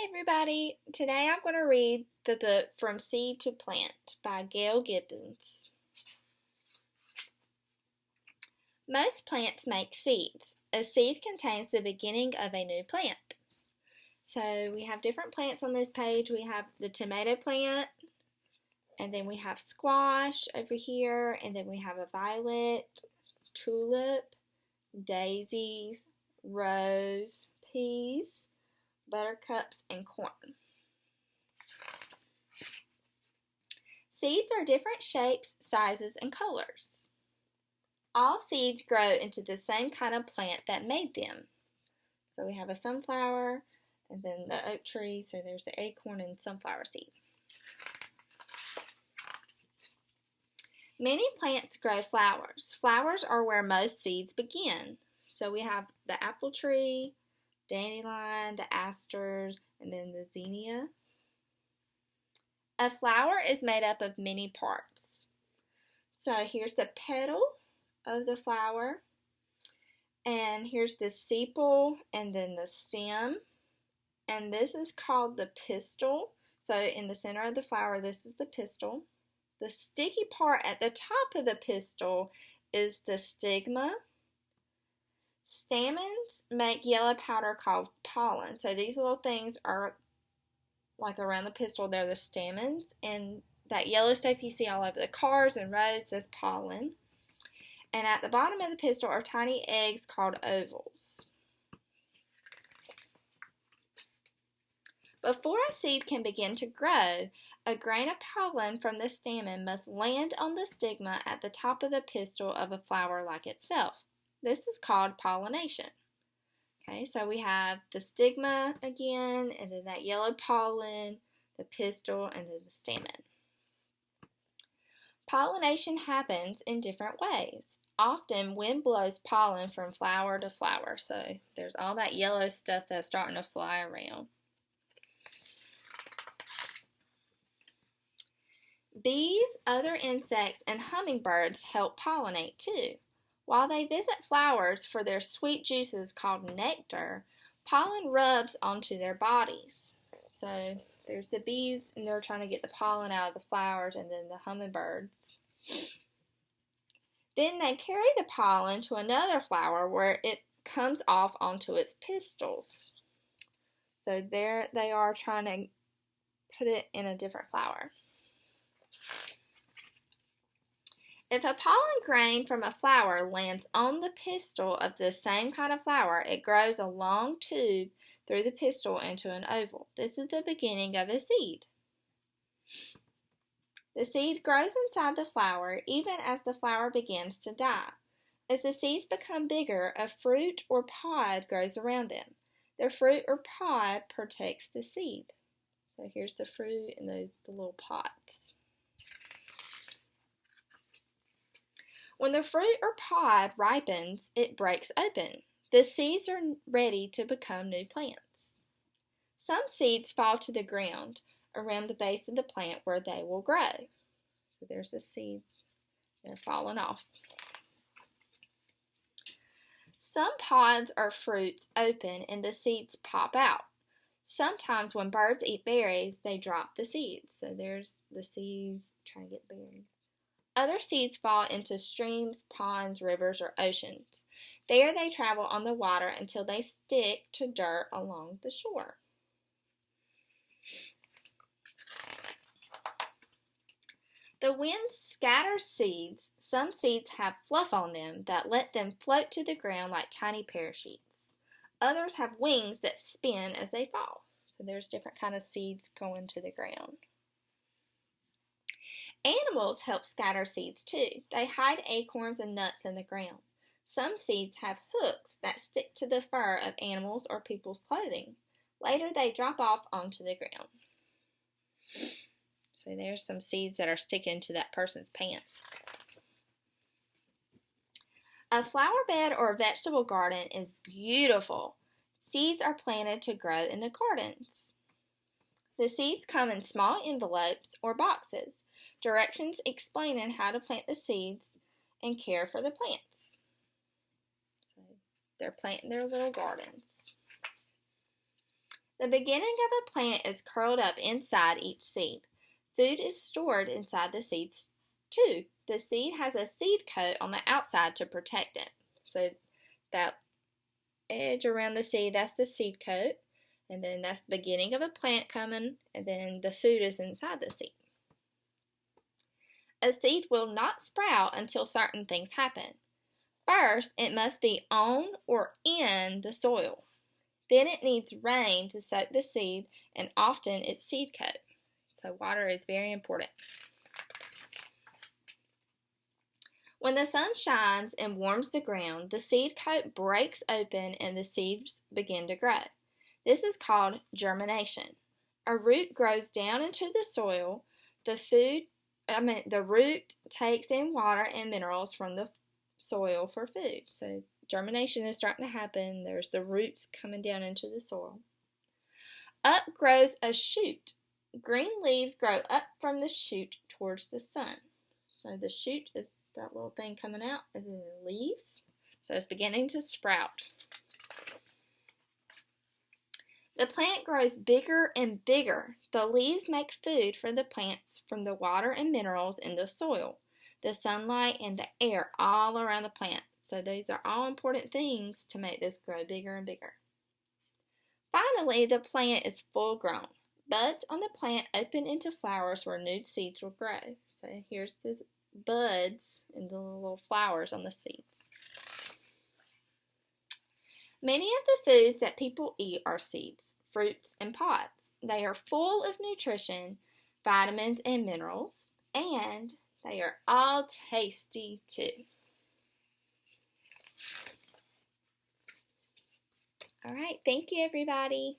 Hi everybody! Today I'm going to read the book From Seed to Plant by Gail Gibbons. Most plants make seeds. A seed contains the beginning of a new plant. So we have different plants on this page. We have the tomato plant, and then we have squash over here, and then we have a violet, tulip, daisies, rose, peas, buttercups, and corn. Seeds are different shapes, sizes, and colors. All seeds grow into the same kind of plant that made them. So we have a sunflower, and then the oak tree, so there's the acorn and sunflower seed. Many plants grow flowers. Flowers are where most seeds begin. So we have the apple tree, dandelion, the asters, and then the zinnia. A flower is made up of many parts. So here's the petal of the flower, and here's the sepal, and then the stem, and this is called the pistil. So in the center of the flower, this is the pistil. The sticky part at the top of the pistil is the stigma. Stamens make yellow powder called pollen. So these little things are like around the pistil, they're the stamens, and that yellow stuff you see all over the cars and roads is pollen. And at the bottom of the pistil are tiny eggs called ovals. Before a seed can begin to grow, a grain of pollen from the stamen must land on the stigma at the top of the pistil of a flower like itself. This is called pollination. Okay, so we have the stigma again, and then that yellow pollen, the pistil, and then the stamen. Pollination happens in different ways. Often, wind blows pollen from flower to flower, so there's all that yellow stuff that's starting to fly around. Bees, other insects, and hummingbirds help pollinate too. While they visit flowers for their sweet juices called nectar, pollen rubs onto their bodies. So there's the bees, and they're trying to get the pollen out of the flowers, and then the hummingbirds. Then they carry the pollen to another flower where it comes off onto its pistils. So there they are trying to put it in a different flower. If a pollen grain from a flower lands on the pistil of the same kind of flower, it grows a long tube through the pistil into an oval. This is the beginning of a seed. The seed grows inside the flower even as the flower begins to die. As the seeds become bigger, a fruit or pod grows around them. The fruit or pod protects the seed. So here's the fruit and the little pods. When the fruit or pod ripens, it breaks open. The seeds are ready to become new plants. Some seeds fall to the ground around the base of the plant where they will grow. So there's the seeds. They're falling off. Some pods or fruits open and the seeds pop out. Sometimes when birds eat berries, they drop the seeds. So there's the seeds trying to get berries. Other seeds fall into streams, ponds, rivers, or oceans. There they travel on the water until they stick to dirt along the shore. The wind scatters seeds. Some seeds have fluff on them that let them float to the ground like tiny parachutes. Others have wings that spin as they fall. So there's different kinds of seeds going to the ground. Animals help scatter seeds too. They hide acorns and nuts in the ground. Some seeds have hooks that stick to the fur of animals or people's clothing. Later they drop off onto the ground. So there's some seeds that are sticking to that person's pants. A flower bed or vegetable garden is beautiful. Seeds are planted to grow in the gardens. The seeds come in small envelopes or boxes. Directions explaining how to plant the seeds and care for the plants. So they're planting their little gardens. The beginning of a plant is curled up inside each seed. Food is stored inside the seeds too. The seed has a seed coat on the outside to protect it. So that edge around the seed, that's the seed coat. And then that's the beginning of a plant coming, and then the food is inside the seed. A seed will not sprout until certain things happen. First, it must be on or in the soil. Then it needs rain to soak the seed, and often it's seed coat. So water is very important. When the sun shines and warms the ground, the seed coat breaks open and the seeds begin to grow. This is called germination. A root grows down into the soil. The root takes in water and minerals from the soil for food. So germination is starting to happen. There's the roots coming down into the soil. Up grows a shoot. Green leaves grow up from the shoot towards the sun. So the shoot is that little thing coming out, and then the leaves. So it's beginning to sprout. The plant grows bigger and bigger. The leaves make food for the plants from the water and minerals in the soil, the sunlight, and the air all around the plant. So these are all important things to make this grow bigger and bigger. Finally, the plant is full grown. Buds on the plant open into flowers where new seeds will grow. So here's the buds and the little flowers on the seeds. Many of the foods that people eat are seeds, fruits, and pods. They are full of nutrition, vitamins, and minerals, and they are all tasty too. All right, thank you everybody.